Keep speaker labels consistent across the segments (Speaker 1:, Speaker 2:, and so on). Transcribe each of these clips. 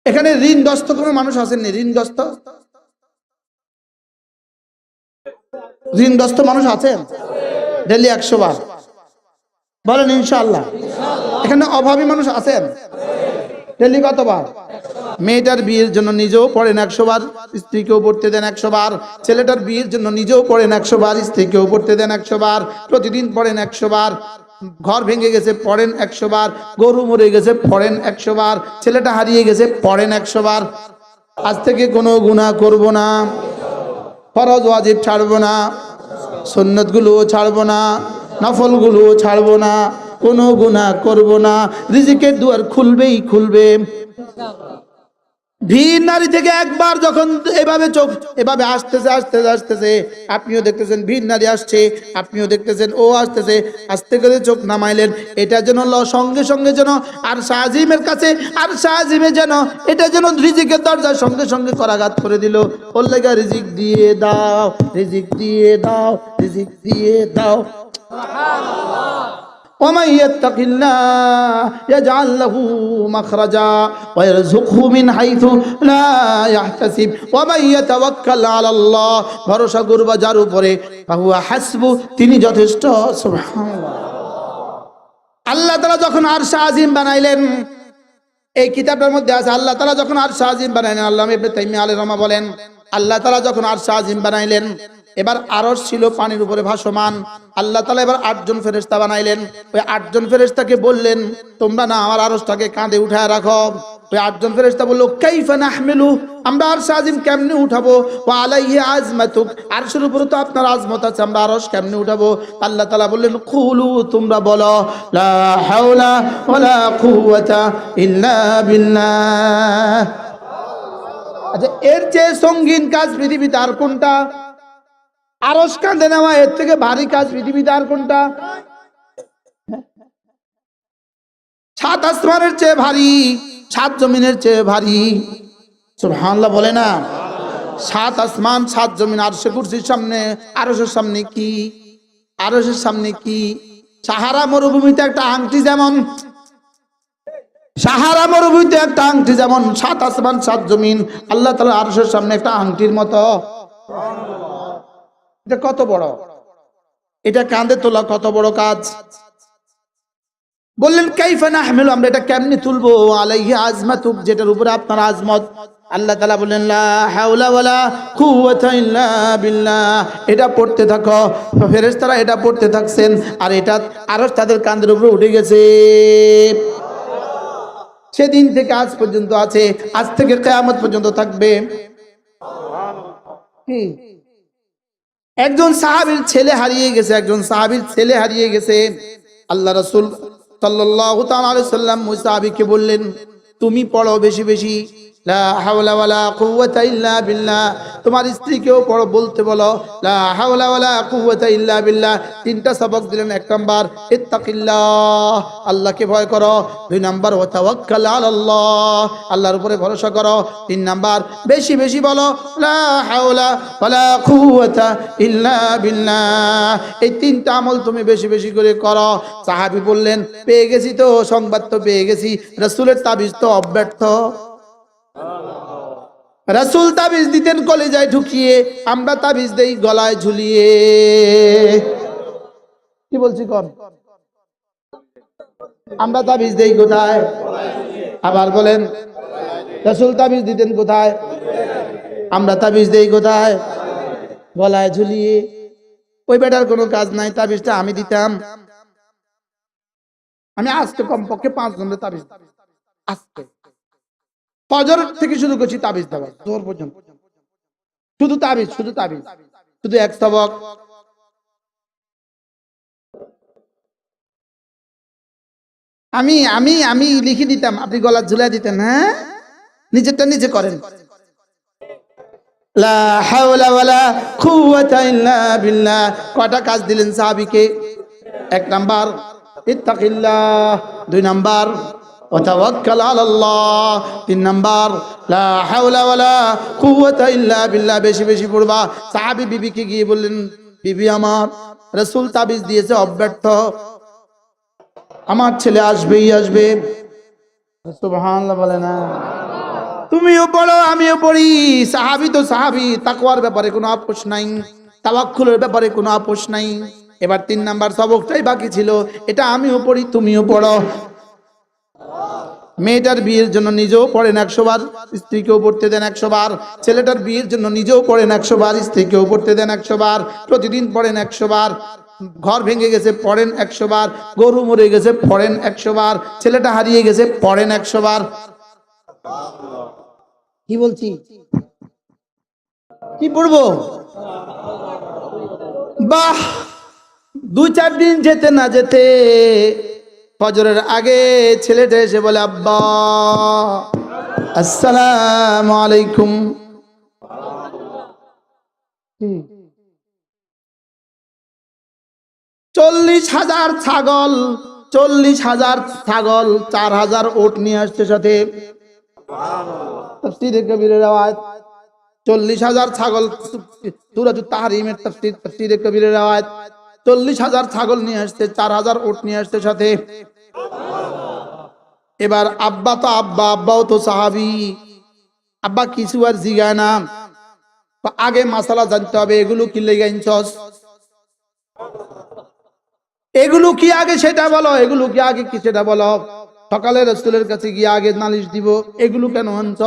Speaker 1: এখানে ঋণগ্রস্ত কোনো মানুষ আসেননি? ঋণগ্রস্ত মানুষ আছেন? ডেলি 100 বার বলেন ইনশাআল্লাহ। এখানে অভাবী মানুষ আছেন? ডেলি কতবার? মেয়েটার বিয়ের জন্য নিজেও পড়েন 100 বার, স্ত্রীকেও পড়তে দেন 100 বার। ছেলেটার বিয়ের জন্য নিজেও পড়েন 100 বার, স্ত্রীকেও পড়তে দেন 100 বার। প্রতিদিন পড়েন 100 বার। ঘর ভেঙে গেছে পড়েন 100 বার। গরু মরে গেছে পড়েন 100 বার। ছেলেটা হারিয়ে গেছে পড়েন 100 বার। আজ থেকে কোনো গুনাহ করব না, ফরজ ওয়াজিব ছাড়বো না, সুন্নতগুলোও ছাড়বো না, নফলগুলোও ছাড়বো না, কোনো গুনাহ করব না। রিজিকের দুয়ার খুলবেই খুলবে। ভিন নারী থেকে একবার যখন এভাবে চোখ এভাবে আসতেছে, আপনিও দেখতেছেন ভিন নারী আসছে, আপনিও দেখতেছেন ও আসতেছে, আস্তে করে চোখ নামাইলেন। এটা যেন সঙ্গে সঙ্গে যেন আর শাহজিমের কাছে, আর শাহজিমে যেন এটা যেন রিজিকের দরজার সঙ্গে সঙ্গে করাঘাত করে দিল। ওর লেগা রিজিক দিয়ে দাও, রিজিক দিয়ে দাও, রিজিক দিয়ে দাও। ومن يتق الله يجعل له مخرجا ويرزقه من حيث لا يحتسب ومن يتوكل على الله ভরসা করবা যার উপরে ফাহুয়া হাসবু, তিনি যথেষ্ট। সুবহানাল্লাহ। আল্লাহ তাআলা যখন আরশ আজিম বানাইলেন, এই কিতাবের মধ্যে আছে, আল্লাহ তাআলা যখন আরশ আজিম বানাইলেন, আল্লামা ইবনে তাইমিয়া আলাইহিস রাহমাহ বলেন, আল্লাহ তাআলা যখন আরশ আজিম বানাইলেন, এবার আরশ ছিল পানির উপরে ভাসমান। আল্লাহ তাআলা এবার 8 জন ফেরেশতা বানাইলেন। ওই 8 জন ফেরেশতাকে বললেন, তোমরা না আমার আরশটাকে কাঁধে উঠায় রাখো। ওই 8 জন ফেরেশতা বলল, কাইফা নাহমিলু, আমরা আরশ আজিম কেমনে উঠাবো? ওয়া আলাইহি আজমাতুক, আরশের উপরে তো আপনার আজমত আছে, আমরা আরশ কেমনে উঠাবো? আল্লাহ তাআলা বললেন, কুলু, তোমরা বলো, লা হাওলা ওয়ালা কুওয়াতা ইল্লা বিল্লাহ। আচ্ছা, এর চেয়ে সঙ্গীন কাজ পৃথিবীতে আর কোনটা? আরশ কাঁধে নেওয়া এর থেকে ভারী কাজ পৃথিবীতে আর কোনটা? 7 আসমানের চেয়ে ভারী, 7 জমিনের চেয়ে ভারী। সুবহানাল্লাহ বলে না? 7 আসমান 7 জমিন, আরশে কুরসির সামনে, আরশের সামনে কি? আরশের সামনে কি? সাহারা মরুভূমিতে একটা আংটি যেমন, সাহারা মরুভূমিতে একটা আংটি যেমন, 7 আসমান 7 জমিন আল্লাহ তাআলা আরশের সামনে একটা আংটির মতো। এটা কত বড়, এটা কাঁধে তোলা কত বড় কাজ। বললেন কাইফা নাহমিলু, আমরা এটা কেমনে তুলবো? আলাইহি আজমাতুক, যেটার উপরে আপনার আজমত। আল্লাহ তাআলা বললেন, লা হাওলা ওয়ালা কুওয়াতা ইল্লা বিল্লাহ। এটা পড়তে থাকো। ফেরেশতারা এটা পড়তে থাকছেন, আর এটা আরশ তাদের কাঁধের উপরে উঠে গেছে। সেদিন থেকে আজ পর্যন্ত আছে, আজ থেকে কিয়ামত পর্যন্ত থাকবে। কি? একজন সাহাবীর ছেলে হারিয়ে গেছে, একজন সাহাবীর ছেলে হারিয়ে গেছে। আল্লাহ রাসূল সাল্লাল্লাহু তাআলা আলাইহি সাল্লাম ওই সাহাবীকে বললেন, তুমি পড়ো বেশি বেশি, লা হাওলা ওয়ালা কুওয়াতা ইল্লা বিল্লাহ। তোমার স্ত্রীকেও পড়ো, বলতে বলো, লা হাওলা ওয়ালা কুওয়াতা ইল্লা বিল্লাহ। 3টা সবক দিলেন। 1 নাম্বার ইত্তাকিল্লাহ, আল্লাহকে ভয় করো। 2 নাম্বার ওয়া তাওয়াক্কাল আলাল্লাহ, আল্লাহর উপরে ভরসা করো। 3 নাম্বার বেশি বেশি বলো, লা হাওলা ওয়ালা কুওয়াতা ইল্লা বিল্লাহ। এই 3টা আমল তুমি বেশি বেশি করে করো। সাহাবী বললেন, পেয়ে গেছি তো, সংবাদ তো পেয়ে গেছি, রাসূলের তাবিজ তো অব্যর্থ। রাসূল তাবিজ দিতেন কলিজায় ঢুকিয়ে, আমরা তাবিজ দেই গলায় ঝুলিয়ে। কি বলছি কোন? আমরা তাবিজ দেই কোথায়? আবার বলেন, রাসূল তাবিজ দিতেন কোথায়? আমরা তাবিজ দেই কোথায়? গলায় ঝুলিয়ে। ওই বেটার কোনো কাজ নাই, তাবিজটা আমি দিতাম। আমি আজকে কমপক্ষে 5 জনের তাবিজ, আজকে ফজর থেকে শুরু করছি তাবিজ দেওয়া, জোর পর্যন্ত শুধু তাবিজ, শুধু তাবিজ, শুধু 1 সবক। আমি আমি আমি লিখে দিতাম, আপনি গলা ঝুলাই দিতেন। হ্যাঁ, নিজেরটা নিজে করেন। লা হাওলা ওয়ালা কুওয়াতা ইল্লা বিল্লাহ। কয়টা কাজ দিলেন সাহাবীকে? 1 নাম্বার ইত্তাকিল্লাহ, 2 নাম্বার ওয়া তাওয়াক্কাল আলাল্লাহ, 3 নাম্বার লা হাওলা ওয়ালা কুওয়াতা ইল্লা বিল্লাহ। বেশি বেশি পড়বা। সাহাবী বিবিকে গিয়ে বললেন, বিবি আমার, রাসূল তাবিজ দিয়েছে অব্যর্থ, আমার ছেলে আসবেই আসবে। সুবহানাল্লাহ বলে না? তুমিও পড়ো আমিও পড়ি। সাহাবী তো সাহাবী, তাকওয়ার ব্যাপারে কোনো আপোষ নাই, তাওয়াক্কুলের ব্যাপারে কোনো আপোষ নাই। এবার 3 নাম্বার সবকটাই বাকি ছিল, এটা আমিও পড়ি তুমিও পড়ো। মেয়েটার বিয়ের জন্য নিজেও পড়েন 100 বার, স্ত্রীকেও পড়তে দেন 100 বার। ছেলেটার বিয়ের জন্য নিজেও পড়েন 100 বার, স্ত্রীকেও পড়তে দেন 100 বার। প্রতিদিন পড়েন 100 বার। ঘর ভেঙে গেছে পড়েন 100 বার, গরু মরে গেছে পড়েন 100 বার, ছেলেটা হারিয়ে গেছে পড়েন 100 বার। কি বলছি, কি পড়বো? বাহ, 2-4 দিন যেতে না যেতে ফজরের আগে ছেলেটা এসে বলে, আব্বা আসসালামু আলাইকুম। 40,000 ছাগল, 40,000 ছাগল, 4,000 ওট নিয়ে আসছে সাথে। তাফসীরে কবিরের আয়াত, 40,000 ছাগল, সূরাতুত তাহরীমের তাফসীরে কবিরের আয়াত। 40,000 ছাগল নিয়ে আসছে, 4,000 ওট নিয়ে আসছে সাথে। এবার আব্বা তো আব্বাও তো সাহাবী, আব্বা কিছু আর জিগায় না। আগে মাসালা জানতে হবে, এগুলো কি লেগে আনছস, এগুলো কি আগে সেটা বলো, এগুলো কি আগে কি সেটা বলো। সকালে রাসূলের কাছে গিয়ে আগে নালিশ দিব, এগুলো কেন আনছ?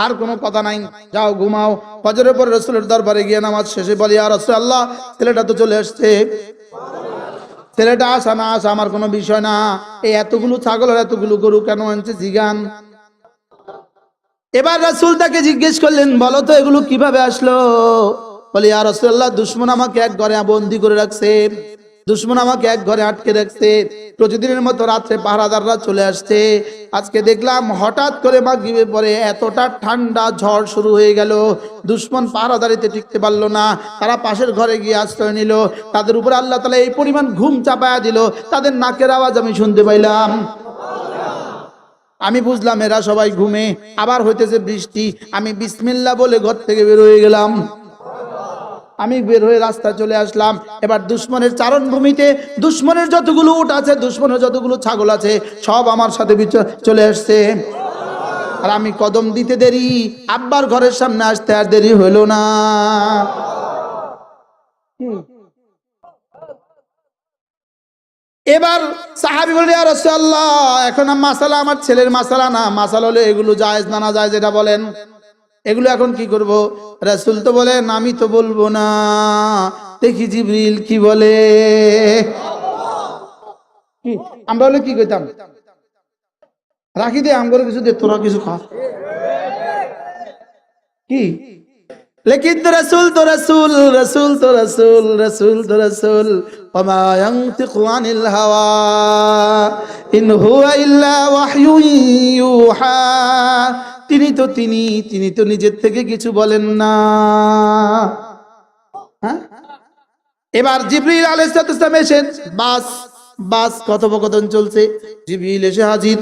Speaker 1: আর কোনো কথা নাই, যাও ঘুমাও। ফজরের পর রাসূলের দরবারে গিয়ে নামাজ শেষে বলি, ইয়া রাসূলুল্লাহ, ছেলেটা তো চলে আসছে, ছেলেটা আসা না আসা আমার কোনো বিষয় না, এই এতগুলো ছাগল আর এতগুলো গরু কেন আনছে জিগান। এবার রাসূল তাকে জিজ্ঞেস করলেন, বলো তো এগুলো কিভাবে আসলো? বলি, ইয়া রাসূলুল্লাহ, দুশমন আমাকে এক ঘরে বন্দী করে রাখছে, দুশমন আমাকে এক ঘরে আটকে রাখছে। প্রতিদিনের মতো রাত্রে পাহারাদাররা চলে আসছে। আজকে দেখলাম হঠাৎ করে মাগরিবের পরে এতটা ঠান্ডা ঝড় শুরু হয়ে গেল, দুশমন পাহারাদারিতে টিকতে পারলো না, তারা পাশের ঘরে গিয়ে আশ্রয় নিল। তাদের উপর আল্লাহ তাআলা এই পরিমাণ ঘুম চাপায়া দিল, তাদের নাকের আওয়াজ আমি শুনতে পাইলাম। আমি বুঝলাম এরা সবাই ঘুমে, আবার হইতেছে বৃষ্টি। আমি বিসমিল্লাহ বলে ঘর থেকে বের হয়ে গেলাম। আমি বের হয়ে রাস্তা চলে আসলাম। এবার দুশমনের চারণভূমিতে দুশমনের যতগুলো উট আছে, দুশমনের যতগুলো ছাগল আছে, সব আমার সাথে চলে আসছে। আর আমি কদম দিতে দেরি, আব্বার ঘরের সামনে আসতে আর দেরি হইল না। এবার সাহাবী বলে, ইয়া রাসূলুল্লাহ, এখন মাসালা আমার ছেলের মাসালা না, মাসালা হলো এগুলো জায়েজ না না জায়েজ এটা বলেন, এগুলো এখন কি করব? রাসূল তো বলেন, আমি তো বলবো না, দেখি জিবরিল কি বলে। কি আমরা বলে কি কইতাম, রাখি দে আমগরে কিছু দে, তোরা কিছু খা, কি? लेकिन रसूल तो रसूल, रसूल तो रसूल, रसूल तो रसूल, वमा यंतिकु अनिल हवा इन हुवा इल्ला वहयुन युहा। তিনি তো নিজের থেকে কিছু বলেন না। হ্যাঁ, এবার জিবরিল আলাইহিস সালাম এসে বাস কথোপকথন চলছে, জিবরিল এসে হাজির।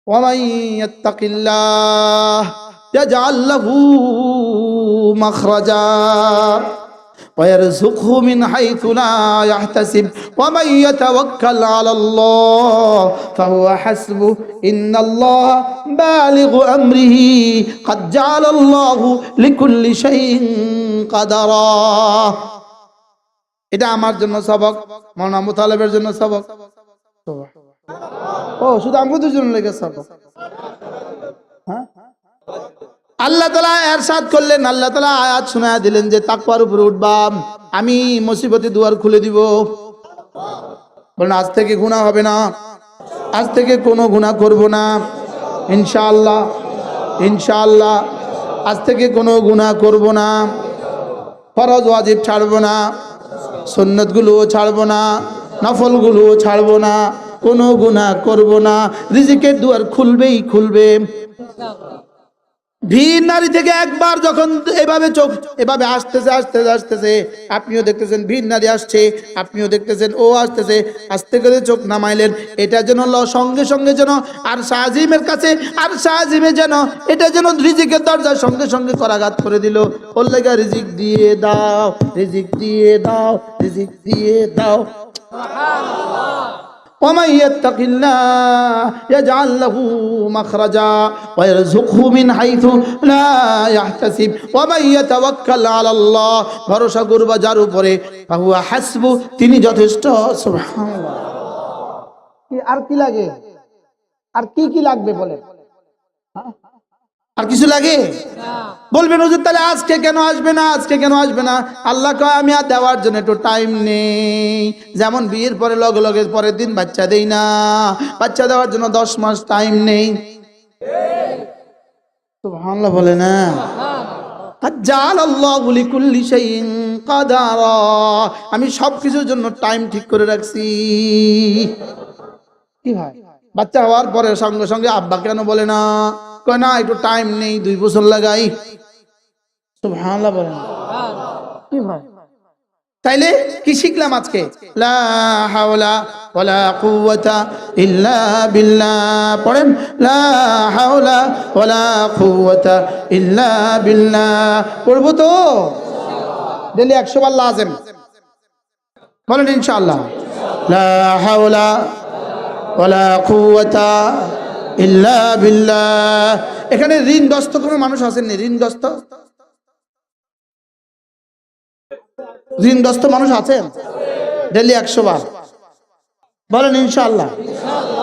Speaker 1: ওয়ামান ইয়াত্তাকিল্লাহ يجعل له مخرجا ويرزقه من حيث لا يحتسب ومن يتوكل على الله فهو حسبه إن الله بالغ أمره قد جعل الله لكل شيء قدرا। এটা আমার জন্য সবক, মাওলানা মুতালিবের জন্য সবক। ও শুধু আমাদের জন্য লেগে সবক। হ্যাঁ, আল্লাহ তাআলা ইরশাদ করলেন, আল্লাহ তাআলা আয়াত শোনায়া দিলেন যে তাকওয়ার উপরে উঠবা, আমি মুসিবতের দুয়ার খুলে দিব। বলেন আজ থেকে গুনাহ হবে না, আজ থেকে কোনো গুনাহ করব না ইনশাআল্লাহ, ইনশাআল্লাহ আজ থেকে কোনো গুনাহ করব না, ফরজ ওয়াজিব ছাড়ব না, সুন্নাতগুলোও ছাড়ব না, নফলগুলোও ছাড়ব না, কোনো গুনাহ করব না, রিজিকের দুয়ার খুলবেই খুলবে। ভিন নারী থেকে একবার যখন এভাবে চোখ এভাবে আসতেছে আসতেছে আসতেছে, আপনিও দেখতেছেন ভিন নারী আসছে, আপনিও দেখতেছেন ও আসতেছে, আস্তে করে চোখ নামাইলেন। এটা যেন সঙ্গে সঙ্গে যেন আর শাহজিমের কাছে, আর শাহজিমে যেন এটা যেন রিজিকের দরজার সঙ্গে সঙ্গে করাঘাত করে দিল। ওর লেগা রিজিক দিয়ে দাও, রিজিক দিয়ে দাও, রিজিক দিয়ে দাও। ومن يتق الله يجعل له مخرجا ويرزقه من حيث لا يحتسب ومن يتوكل على الله ভরসা করবা যার উপরে ফাহুয়া হাসবু তিনি যথেষ্ট। সুবহানাল্লাহ। কি আর কি লাগে? আর কি লাগবে বলেন? আর কিছু লাগে? বলবেন হুজুর তাহলে আজকে কেন আসবে না, আজকে কেন আসবে না? আল্লাহ কয় আমি আর দেওয়ার জন্য একটু টাইম নেই। যেমন বিয়ের পরে লগে লগে পরের দিন বাচ্চা দেই না, বাচ্চা দেওয়ার জন্য 10 মাস টাইম নেই। সুবহানাল্লাহ বলে না? জাআলাল্লাহু লিকুল্লি শাইইন কাদারা, আমি সবকিছুর জন্য টাইম ঠিক করে রাখছি। কি ভাই, বাচ্চা হওয়ার পরে সঙ্গে সঙ্গে আব্বা কেন বলে না? কয় না একটু টাইম নেই, 2 বছর লাগাই। সুবহানাল্লাহ বলেন। কি ভাই, তাইলে কি শিখলাম আজকে? লা হাওলা ওয়ালা কুওয়াতা ইল্লা বিল্লাহ। পড়েন, লা হাওলা ওয়ালা কুওয়াতা ইল্লা বিল্লাহ। পড়বো তো ডেইলি 100 বার লাজেম বলেন ইনশাআল্লাহ। লা হাওলা ওয়ালা কুওয়াতা ইল্লা বিল্লাহ। এখানে ঋণগ্রস্ত কোনো মানুষ আছেন? ঋণগ্রস্ত ঋণগ্রস্ত মানুষ আছেন? ডেইলি 100 বার বলেন ইনশাআল্লাহ।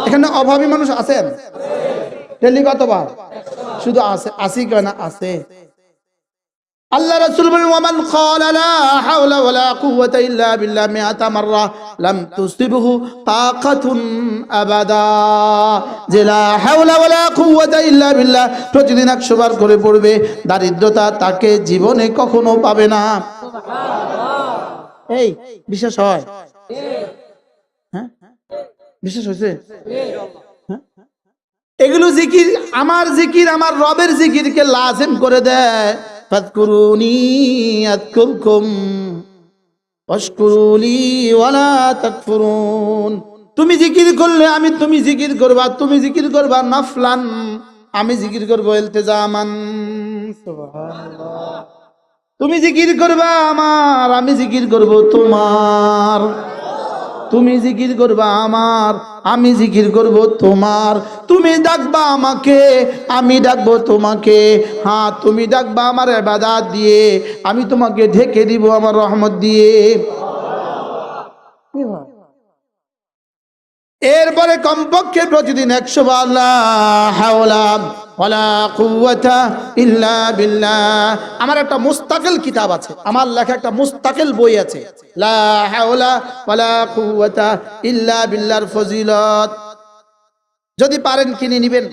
Speaker 1: এখানে অভাবী মানুষ আছেন? ডেইলি কতবার? শুধু আছে, আসি কেন আছে? আল্লাহ রাসূল বলেন ওয়ামান ক্বালা লা হাওলা ওয়ালা কুওয়াতা ইল্লা বিল্লাহ মিআতা মাররা লাম তুসিবহু তাকাতুন আবাদা। যে লা হাওলা ওয়ালা কুওয়াতা ইল্লা বিল্লাহ প্রতিদিন 100 বার করে পড়বে, দারিদ্রতা তাকে জীবনে কখনো পাবে না। সুবহানাল্লাহ। এই বিশ্বাস হয়? হ্যাঁ বিশ্বাস হয়েছে? এগুলো জিকির, আমার জিকির আমার রবের জিকিরকে লাজিম করে দেয়। ফাযকুরুনি আযকুরকুম ওয়াশকুরুলি ওয়ালা তাকফুরুন। তুমি জিকির করলে আমি, তুমি জিকির করবা, তুমি জিকির করবা নফলান, আমি জিকির করব ইলতিজামান। সুবহানাল্লাহ। তুমি জিকির করবা আমার, আমি জিকির করব তোমার। তুমি জিকির করবা আমার, আমি জিকির করব তোমার। তুমি ডাকবা আমাকে, আমি ডাকবো তোমাকে। হ্যাঁ, তুমি ডাকবা আমার ইবাদত দিয়ে, আমি তোমাকে ঢেকে দিব আমার রহমত দিয়ে। এরপরে কমপক্ষে প্রতিদিন 100 বার লা হাওলা ওয়ালা কুওয়াতা ইল্লা বিল্লাহ। আমার একটা মুস্তাকিল কিতাব আছে, আমার লেখা একটা মুস্তাকিল বই আছে, লা হাওলা ওয়ালা কুওয়াতা ইল্লা বিল্লাহর ফজিলত। যদি পারেন কিনে নেবেন।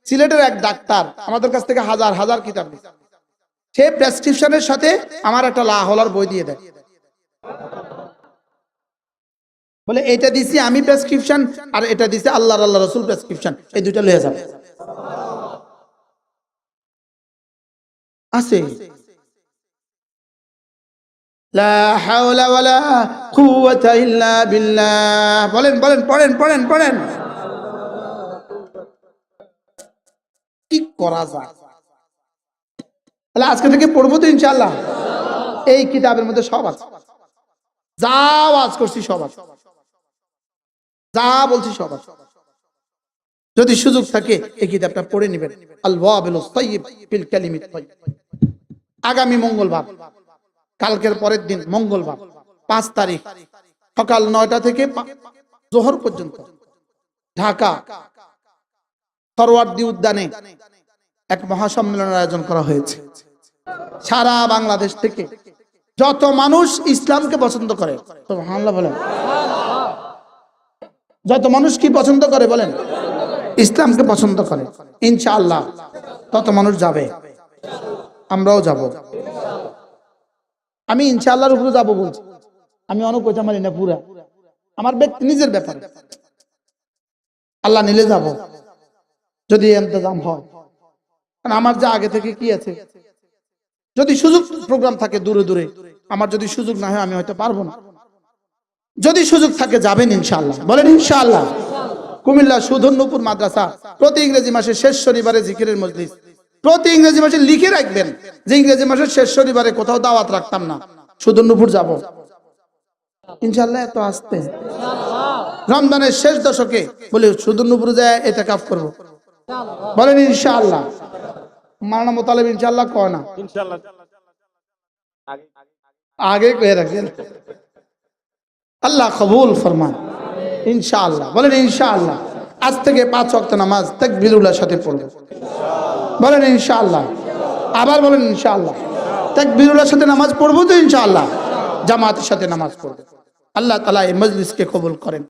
Speaker 1: সিলেটের এক ডাক্তার আমাদের কাছ থেকে হাজার হাজার কিতাব নিয়েছে, সে প্রেসক্রিপশনের সাথে আমার একটা লা হাওলার বই দিয়ে দেয়। বলে এটা দিছি আমি প্রেসক্রিপশন, আর এটা দিছি আল্লাহ রাসূল প্রেসক্রিপশন, এই দুইটা লয়ে যাবে। আছে লা হাওলা ওয়ালা কুওয়াতা ইল্লা বিল্লাহ। বলেন বলেন, পড়েন পড়েন পড়েন। কি করা যায়? তাহলে আজকে থেকে পড়বো তো ইনশাআল্লাহ। এই কিতাবের মধ্যে সব আছে, যা ওয়াজ করছি সব আছে, যা বলছি সব আছে। যদি সুযোগ থাকে এই কিতাবটা পড়ে নেবেন। আল ওয়াবিলুস তাইয়্যিব ফিল কালিমিত তাইয়্যিব। আগামী মঙ্গলবার, কালকের পরের দিন মঙ্গলবার 5 তারিখ সকাল 9টা থেকে জোহর পর্যন্ত ঢাকা সরওয়ার্দী উদ্যানে এক মহাসম্মেলনের আয়োজন করা হয়েছে। সারা বাংলাদেশ থেকে যত মানুষ ইসলামকে পছন্দ করে, সুবহানাল্লাহ বলেন, যত মানুষ কি পছন্দ করে বলেন? ইসলামকে পছন্দ করে, ইনশাআল্লাহ তত মানুষ যাবে, আমরাও যাব। আমি ইনশাআল্লাহর উপরে যাব বলছি, আমি অনেক কথা মানি না, পুরা আমার ব্যক্তি নিজের ব্যাপার। আল্লাহ নিলে যাব যদি ইন্তজাম হয়। কারণ আমার যা আগে থেকে কি আছে, যদি সুযোগ প্রোগ্রাম থাকে দূরে দূরে, আমার যদি সুযোগ না হয় আমি হয়তো পারবো না। যদি সুযোগ থাকে যাবেন ইনশাআল্লাহ, বলেন ইনশাআল্লাহ। কুমিল্লা সুধন্যপুর মাদ্রাসা প্রতি ইংরেজি মাসের শেষ শনিবারে জিকিরের মজলিস। প্রতি ইংরেজি মাসে লিখে রাখবেন যে ইংরেজি মাসের শেষ শনিবারে কোথাও দাওয়াত রাখতাম না, সুধন্যপুর যাব ইনশাআল্লাহ। এত আসতে রমজানের শেষ দশকে বলে সুদূরপুরে যায় এতেকাফ করব, বলেন ইনশাআল্লাহ। মাওলানা মোতালেব ইনশাআল্লাহ কয় না,
Speaker 2: ইনশাআল্লাহ
Speaker 1: আগে কয়ে রাখেন। আল্লাহ কবুল ফরমান ইনশাআল্লাহ, বলেন ইনশাআল্লাহ। আজ থেকে 5 ওয়াক্ত নামাজ তাকবীরুল্লাহর সাথে পড়ব, বলেন ইনশাআল্লাহ। আবার বলেন ইনশাআল্লাহ। তাকবীরুল্লাহর সাথে নামাজ পড়বো তো ইনশাআল্লাহ, জামাতের সাথে নামাজ পড়ব। আল্লাহ তাআলা এই মজলিসকে কবুল করেন।